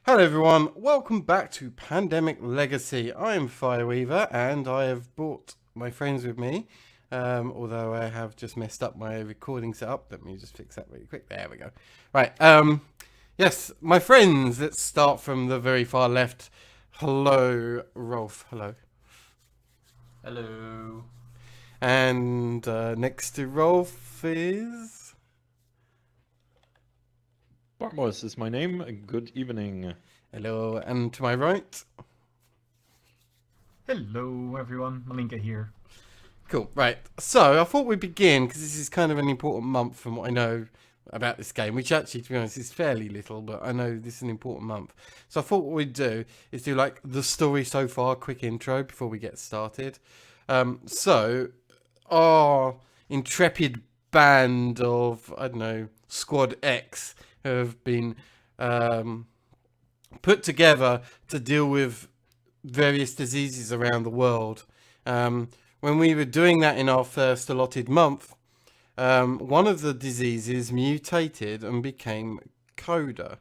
Hello everyone, welcome back to Pandemic Legacy. I am Fireweaver and I have brought my friends with me, although I have just messed up my recording setup. Let me just fix that really quick. There we go. Right, yes, my friends, let's start from the very far left. Hello, Rolf. Hello. Hello. And next to Rolf is... Barmos is my name. Good evening. Hello, and to my right... Hello, everyone. Malinka here. Cool, right. So, I thought we'd begin, because this is kind of an important month from what I know about this game, which actually, to be honest, is fairly little, but I know this is an important month. So I thought what we'd do is do, like, the story so far, quick intro, before we get started. So, our intrepid band of, I don't know, Squad X have been put together to deal with various diseases around the world. When we were doing that in our first allotted month, one of the diseases mutated and became Coda.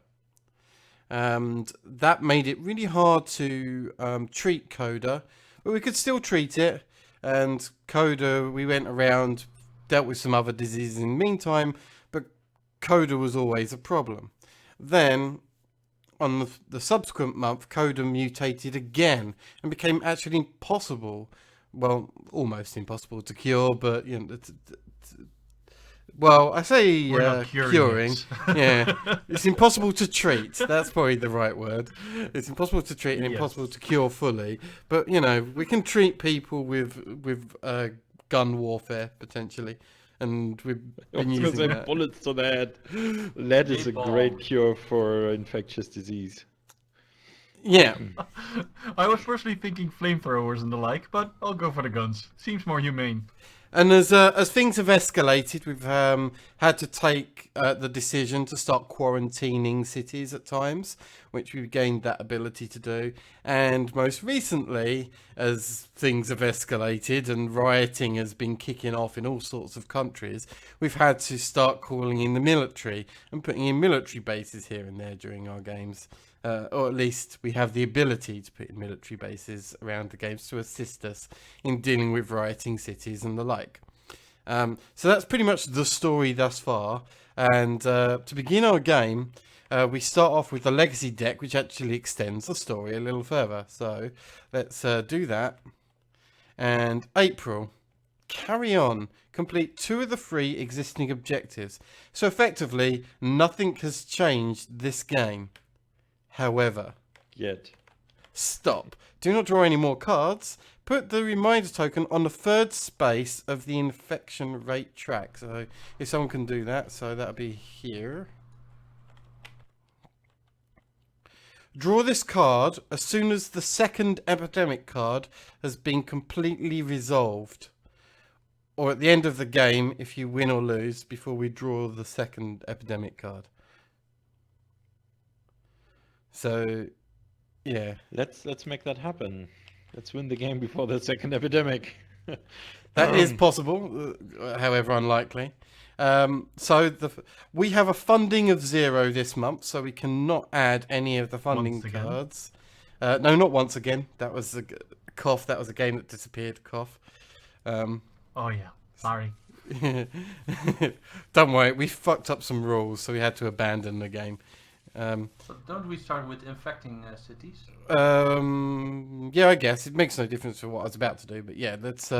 And that made it really hard to treat Coda, but we could still treat it. And Coda, we went around, dealt with some other diseases in the meantime, but Coda was always a problem. Then, on the subsequent month, Coda mutated again and became actually impossible. Well, almost impossible to cure, but you know, well, I say We're not curing. it. Yeah, it's impossible to treat. That's probably the right word. It's impossible to treat and Yes. impossible to cure fully. But you know, we can treat people with gun warfare potentially, and we've been Because using I that. bullets to that. Lead is a great cure for infectious disease. Yeah. I was personally thinking flamethrowers and the like, but I'll go for the guns. Seems more humane. And as things have escalated, we've had to take the decision to start quarantining cities at times, which we've gained that ability to do. And most recently, as things have escalated and rioting has been kicking off in all sorts of countries, we've had to start calling in the military and putting in military bases here and there during our games. Or at least we have the ability to put in military bases around the games to assist us in dealing with rioting cities and the like. So that's pretty much the story thus far. And to begin our game, we start off with the legacy deck, which actually extends the story a little further. So let's do that. And April, carry on. Complete 2 of the 3 existing objectives. So effectively, nothing has changed this game. However, Yet. stop. Do not draw any more cards. Put the reminder token on the 3rd space of the infection rate track. So if someone can do that, so that'll be here. Draw this card as soon as the 2nd epidemic card has been completely resolved. Or at the end of the game if you win or lose before we draw the 2nd epidemic card. So, yeah. Let's make that happen. Let's win the game before the second epidemic. That is possible, however unlikely. We have a funding of 0 this month, so we cannot add any of the funding Once again? cards. No, not once again. That was a cough. That was a game that disappeared. Cough. Oh yeah, sorry. Don't worry, we fucked up some rules, so we had to abandon the game. So don't we start with infecting cities? Yeah, I guess it makes no difference for what I was about to do, but yeah, let's.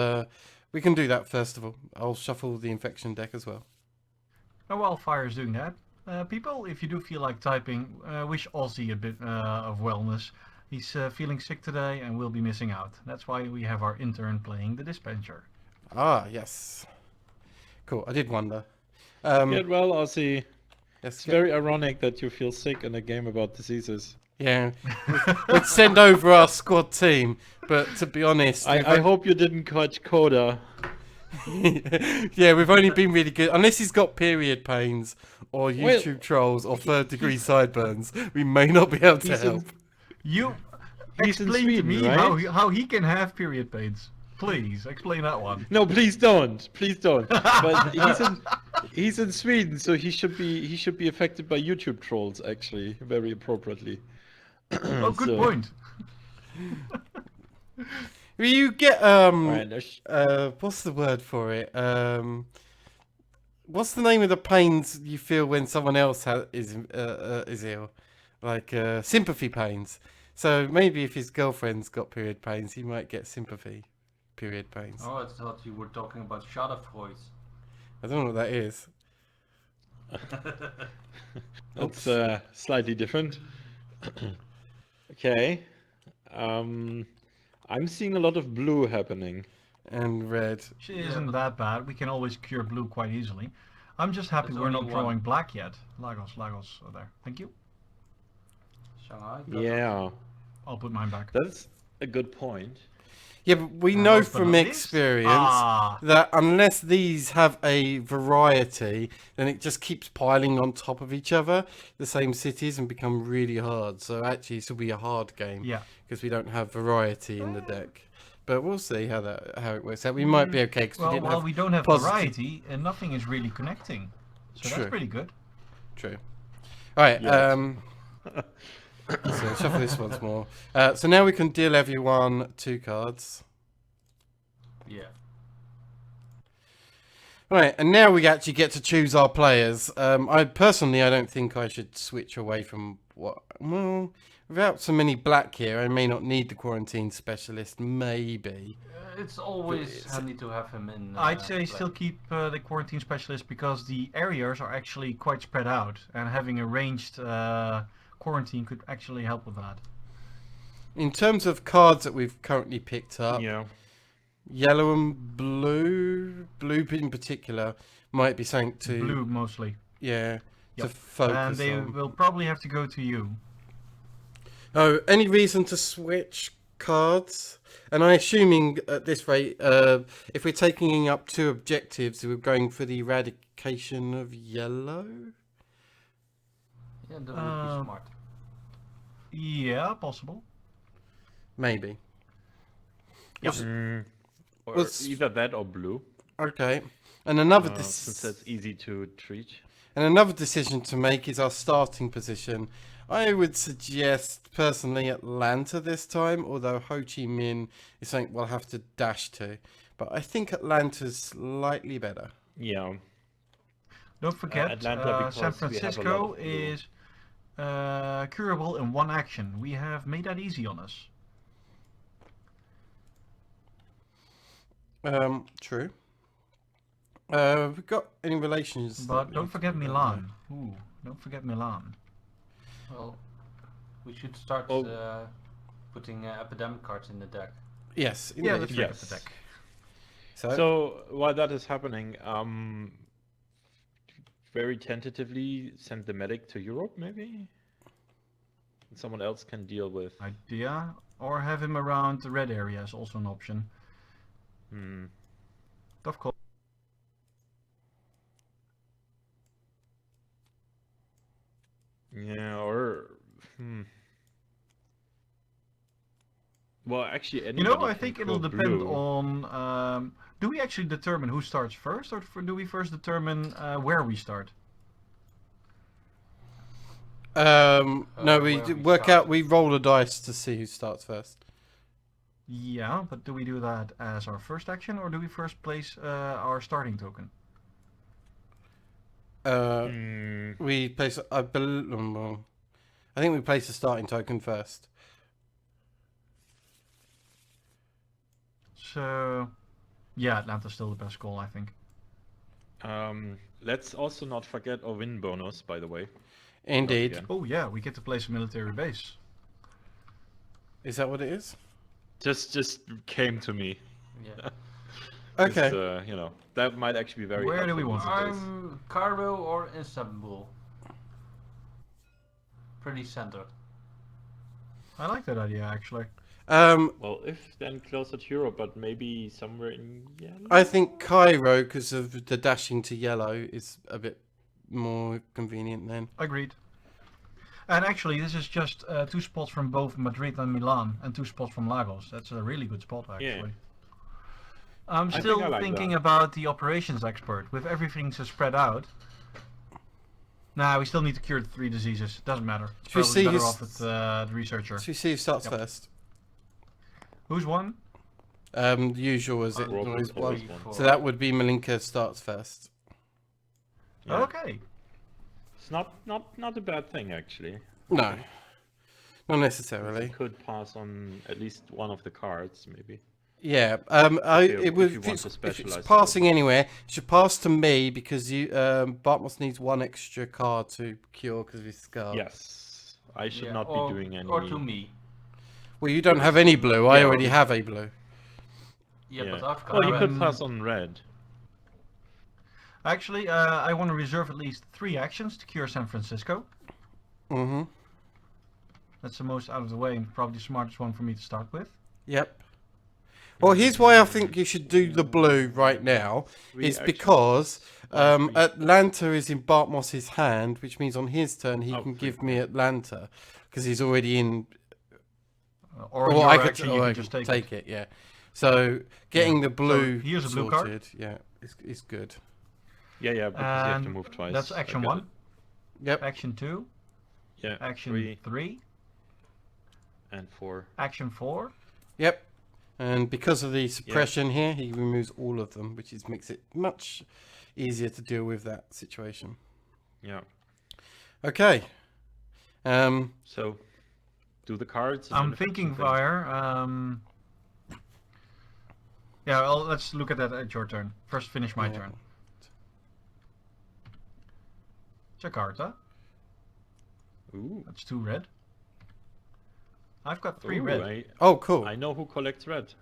We can do that first of all. I'll shuffle the infection deck as well. And while Fire's doing that, people, if you do feel like typing, wish Ozzy a bit of wellness. He's feeling sick today and will be missing out. That's why we have our intern playing the dispenser. Ah, yes. Cool. I did wonder. Get well, Ozzy. Yes, It's very ironic that you feel sick in a game about diseases. yeah. We'd send over our squad team, but to be honest, I hope you didn't catch Coda. yeah, we've only been really good. Unless he's got period pains or YouTube trolls or 3rd-degree sideburns, we may not be able to He's in- help. You He's in explain to Sweden, me right? how he can have period pains. Please explain that one. No, please don't. Please don't. But he's in Sweden, so he should be affected by YouTube trolls. Actually, very appropriately. Oh, good So- point. You get Right, what's the word for it? What's the name of the pains you feel when someone else is ill? Like sympathy pains. So maybe if his girlfriend's got period pains, he might get sympathy period pains. Oh, I thought you were talking about Schadenfreude. I don't know what that is. That's slightly different. Okay. I'm seeing a lot of blue happening. And red. She isn't that bad. We can always cure blue quite easily. I'm just happy There's we're only not one. drawing black yet. Lagos, there. Thank you. Shanghai? Yeah, I'll put mine back. that's a good point. Yeah, but we And know last but from not least- experience that unless these have a variety, then it just keeps piling on top of each other, the same cities, and become really hard. So actually, this will be a hard game Yeah. because we don't have variety in the deck. But we'll see how it works out. We might be okay because we Well, didn't while have we don't have positive- variety, and nothing is really connecting. So True. that's pretty good. True. All right. Yes. So shuffle this once more. So now we can deal everyone 2 cards. Yeah. Right, and now we actually get to choose our players. I don't think I should switch away from what. Well, without so many black here, I may not need the quarantine specialist. Maybe. It's always handy to have him in. I'd say play. still keep the quarantine specialist because the areas are actually quite spread out, and having a ranged quarantine could actually help with that. In terms of cards that we've currently picked up, Yeah. yellow and blue in particular, might be something to Blue mostly. yeah to Yep. focus And they on. will probably have to go to you. Oh, any reason to switch cards? And I'm assuming at this rate, if we're taking up 2 objectives, we're going for the eradication of yellow. Yeah, that would be smart. Yeah, possible. Maybe. Yep. Or Let's- either that or blue, Okay. And another since that's easy to treat. and another decision to make is our starting position. I would suggest personally Atlanta this time, although Ho Chi Minh is something we'll have to dash to. But I think Atlanta's slightly better. Yeah. Don't forget, Atlanta, San because we have a lot Francisco of blue. is curable in 1 action. We have made that easy on us. True. We got any relations? that But we don't need to forget put down Milan. Ooh, don't forget Milan. Well, we should start Oh. putting epidemic cards in the deck. there? Yes. Yeah, indeed. let's Yes. look at the deck. So while that is happening, very tentatively send the medic to Europe, maybe? And someone else can deal with. Idea. Or have him around the red area is also an option. Hmm. Of course. Yeah, or well, actually, You anybody know, I can think go it'll depend blue. on. Do we actually determine who starts first, or do we first determine where we start? No, we where we work start. out. We roll a dice to see who starts first. Yeah, but do we do that as our first action, or do we first place our starting token? We place. I think we place a starting token first. So, yeah, Atlanta's still the best call, I think. Let's also not forget our win bonus, by the way. Indeed. again. Oh yeah, we get to place a military base. Is that what it is? Just came to me. Yeah. Okay. Just, that might actually be very. Where do we helpful want these days. I'm Cairo or Istanbul. Pretty centered. I like that idea actually. Well, if then closer to Europe, but maybe somewhere in yellow. I think Cairo, because of the dashing to yellow, is a bit more convenient then. Agreed. And actually, this is just 2 spots from both Madrid and Milan, and 2 spots from Lagos. That's a really good spot actually. Yeah. I'm think still I like thinking that. about the operations expert. With everything so spread out, Nah, we still need to cure the 3 diseases. Doesn't matter. Should we Probably see better who's- off with the researcher. Should we see who starts Yep. first? Who's won? The usual is it Roll always for one. first one. So that would be Malinka starts first. Yeah. Okay. It's not a bad thing actually. No, not You necessarily. could pass on at least one of the cards, maybe. Yeah, If it would. you If want to it's specialize passing anywhere, it should pass to me because you Bartmoss needs 1 extra card to cure because of his scar. Yes, I should Yeah, not or, be doing any. Or to me. Well, you don't have any blue. I Yeah, already we- have a blue. Yeah, but Yeah. I've got Well, you red. could pass on red. Actually, I want to reserve at least 3 actions to cure San Francisco. Mm-hmm. That's the most out of the way and probably the smartest one for me to start with. Yep. Well, here's why I think you should do the blue right now. Three Is actions. because Three. Atlanta is in Bartmoss's hand, which means on his turn he Oh, can three. give me Atlanta because he's already in. Or Or your I could, action, you or can I just could take it. it. Yeah. So getting the blue here's a blue card. sorted, yeah, is good. Yeah, because you have to And move twice. that's I action get 1. it. Yep. Action 2. Yeah, Action 3. and 4. Action 4. Yep. And because of the suppression here, he removes all of them, which makes it much easier to deal with that situation. Yeah. Okay. So, do the cards. and I'm then the thinking fiction fire. Yeah, well, let's look at that at your turn. First, finish my Yeah. turn. Jakarta. things. Ooh. That's 2 red. I've got 3 Ooh, red. Oh, cool. I know who collects red.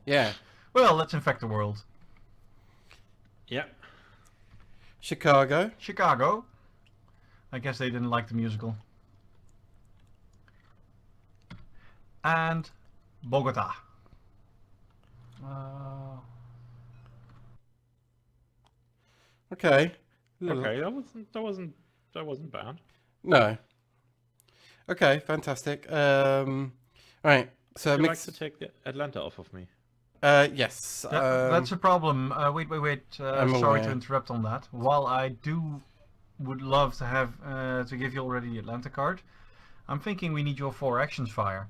Yeah. Well, let's infect the world. Yeah. Chicago. Chicago. I guess they didn't like the musical. And Bogota. Okay. Okay, that wasn't bad. No. Okay, fantastic. Right. So Would you like mix. to take the Atlanta off of me? Yes. That's a problem. Wait. I'm Sorry aware. to interrupt on that. While I would love to have to give you already the Atlanta card, I'm thinking we need your 4 actions fire.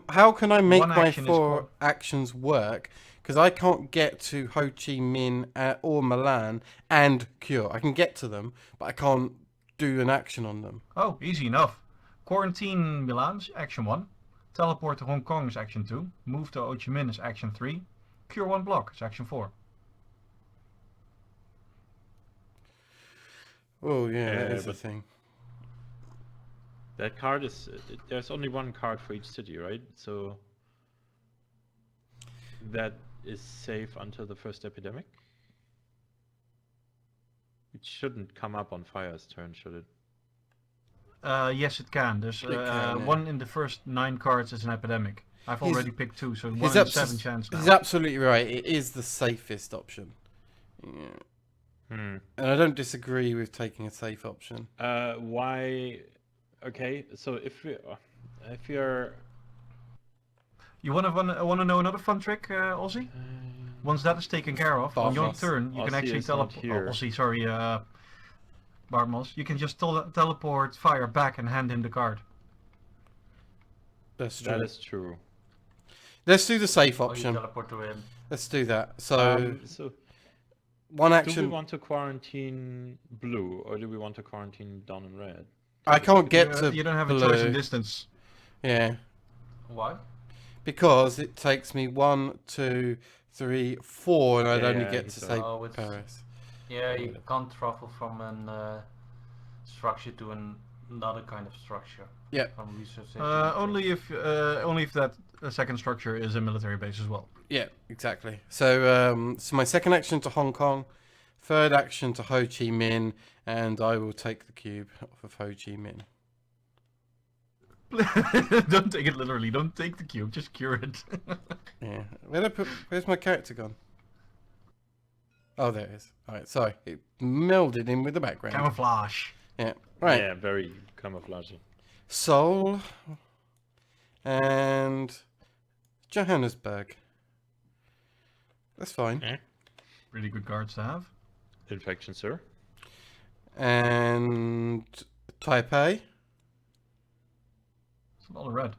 How can I make One my action is 4 called- actions work? Because I can't get to Ho Chi Minh or Milan and Cure. I can get to them, but I can't do an action on them. Oh, easy enough. Quarantine Milan's action 1. Teleport to Hong Kong is action 2. Move to Ho Chi Minh is action 3. Cure 1 block is action 4. Oh yeah, that Yeah, is the but- thing. That card is. There's only one card for each city, right? So. That is safe until the first epidemic? It shouldn't come up on Fire's turn, should it? Yes, it can. There's It can, yeah. one in the first 9 cards is an epidemic. I've He's- already picked 2, so 1 He's, in 7 chance now. he's absolutely right. It is the safest option. Yeah. Hmm. And I don't disagree with taking a safe option. Why? Okay, so if you're You want to know another fun trick, Ozzy? Once that is taken care of, on your Bartmoss. turn, you can Ozzy actually is not teleport. here. Ozzy, sorry, Bartmoss. You can just teleport Fire back and hand him the card. That's true. that is true. Let's do the safe Or you option. teleport to him. Let's do that. So So one do we action. want to quarantine blue or do we want to quarantine down in red? I can't get you, to you don't have blue. a choice in distance. Yeah, Why? because it takes me 1, 2, 3, 4, and I'd Yeah, only yeah, get he's to right. say Oh, it's- Paris. Yeah, you can't travel from an structure to another kind of structure. Yeah. From research station. Only if that second structure is a military base as well. Yeah, exactly. So, so my second action to Hong Kong, third action to Ho Chi Minh, and I will take the cube off of Ho Chi Minh. Don't take it literally. Don't take the cube. Just cure it. Yeah. Where's my character gone? Oh, there it is. All right. Sorry, it melded in with the background. Camouflage. Yeah. Right. Yeah, very camouflaging. Seoul and Johannesburg. That's fine. Eh? Really good cards to have. Infection, sir. and Taipei. It's a lot of red.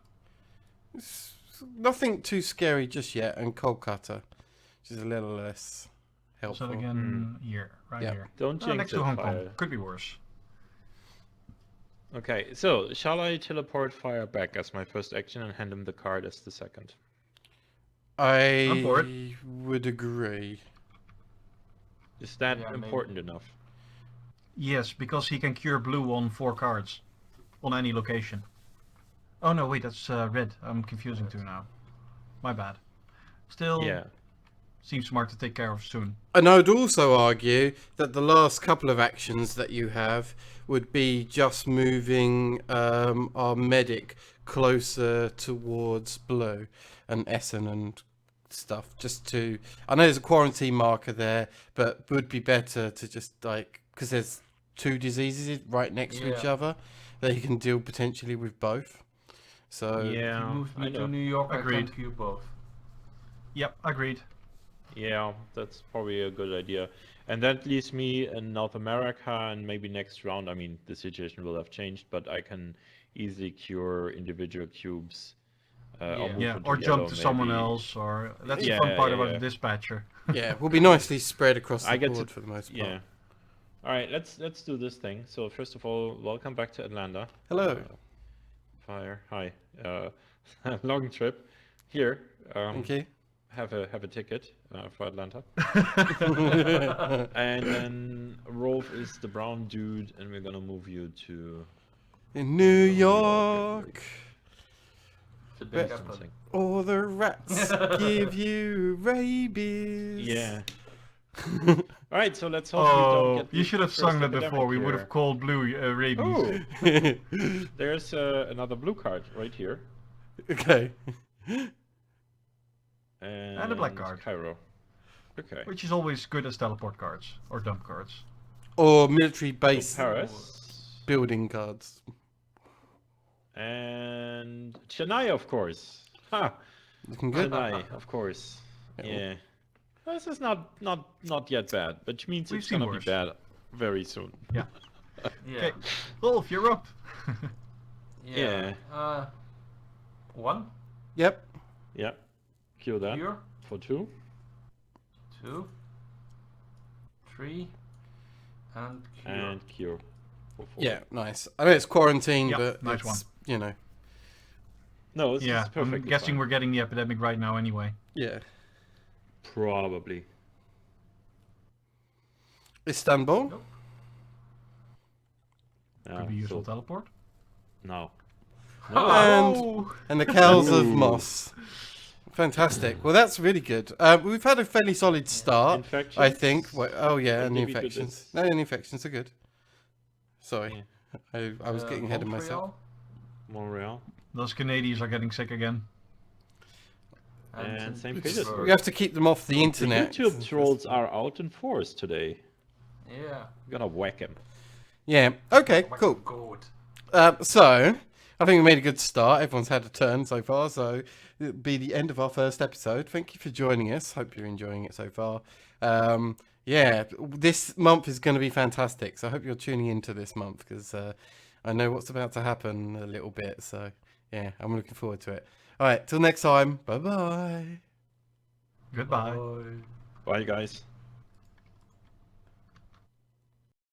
It's nothing too scary just yet, and Kolkata, which is a little less helpful. So again, here, right Yeah. here. Don't jinx Next to it, Hong Kong. Fire. Could be worse. Okay, so shall I teleport Fire back as my first action and hand him the card as the second? I'm for I would agree. Is that Yeah, maybe. important enough? Yes, because he can cure blue on 4 cards. On any location. Oh no, wait, that's red. I'm confusing two now. My bad. Still, Yeah. seems smart to take care of soon. And I would also argue that the last couple of actions that you have would be just moving our medic closer towards blue and Essen and stuff. Just to, I know there's a quarantine marker there, but would be better to just like, because there's 2 diseases right next to each Yeah. other, that you can deal potentially with both. So If Yeah, you moved I me know. to New York, I Agreed. can cure both. Yep, agreed. Yeah, that's probably a good idea. And that leaves me in North America, and maybe next round, I mean, the situation will have changed, but I can easily cure individual cubes. Or Yeah. move Yeah, into or jump yellow, to someone maybe. else, or that's the Yeah, fun part yeah, about yeah. the dispatcher. yeah, we'll be nicely spread across the I get board to- for the most part. Yeah. All right, let's do this thing. So first of all, welcome back to Atlanta. Hello. Fire, hi. Long trip. Here, Thank you. have a ticket for Atlanta. And then Rolf is the brown dude, and we're gonna move you to In New York, York, The big But- apple. something. all the rats give you rabies. Yeah. All right, so let's hope we don't Oh, get you the should have first sung that epidemic before. We would here. have called blue rabies. Oh, there's another blue card right here. Okay. And a black card. Cairo. Okay. Which is always good as teleport cards or dump cards. Or military base So Paris. building cards. And Chennai, of course. Ha! Looking good. Chennai, of course. Yeah. This is not yet bad, which means We've it's seen gonna worse. be bad very soon. Yeah. Okay, Rolf, you're up. Yeah. 1 Yep. Yeah. Kill that cure, for 2. 2, 3, and cure. And cure for 4. Yeah, nice. I know it's quarantine, Yeah, but nice it's, one. you know, No, this Yeah, is perfectly I'm guessing fine. we're getting the epidemic right now anyway. yeah. Probably. Istanbul. Nope. Could be useful teleport. No. And the cows of Ooh. Moss. Fantastic. Well, that's really good. We've had a fairly solid start, Infections? I think. Oh, yeah, and the Maybe do infections. this. No, the infections are good. Sorry. I was getting ahead of myself. Montreal, Montreal. Those Canadians are getting sick again. And St. We Petersburg. have to keep them off the The internet. YouTube trolls are out in force today. Yeah. I'm gonna whack him. Yeah. Okay, Oh my cool. God. So, I think we made a good start. Everyone's had a turn so far, so it'll be the end of our first episode. Thank you for joining us. Hope you're enjoying it so far. Yeah, this month is going to be fantastic. So I hope you're tuning into this month because I know what's about to happen a little bit. So yeah, I'm looking forward to it. All right, till next time. Bye bye. Goodbye. Bye. Bye, guys.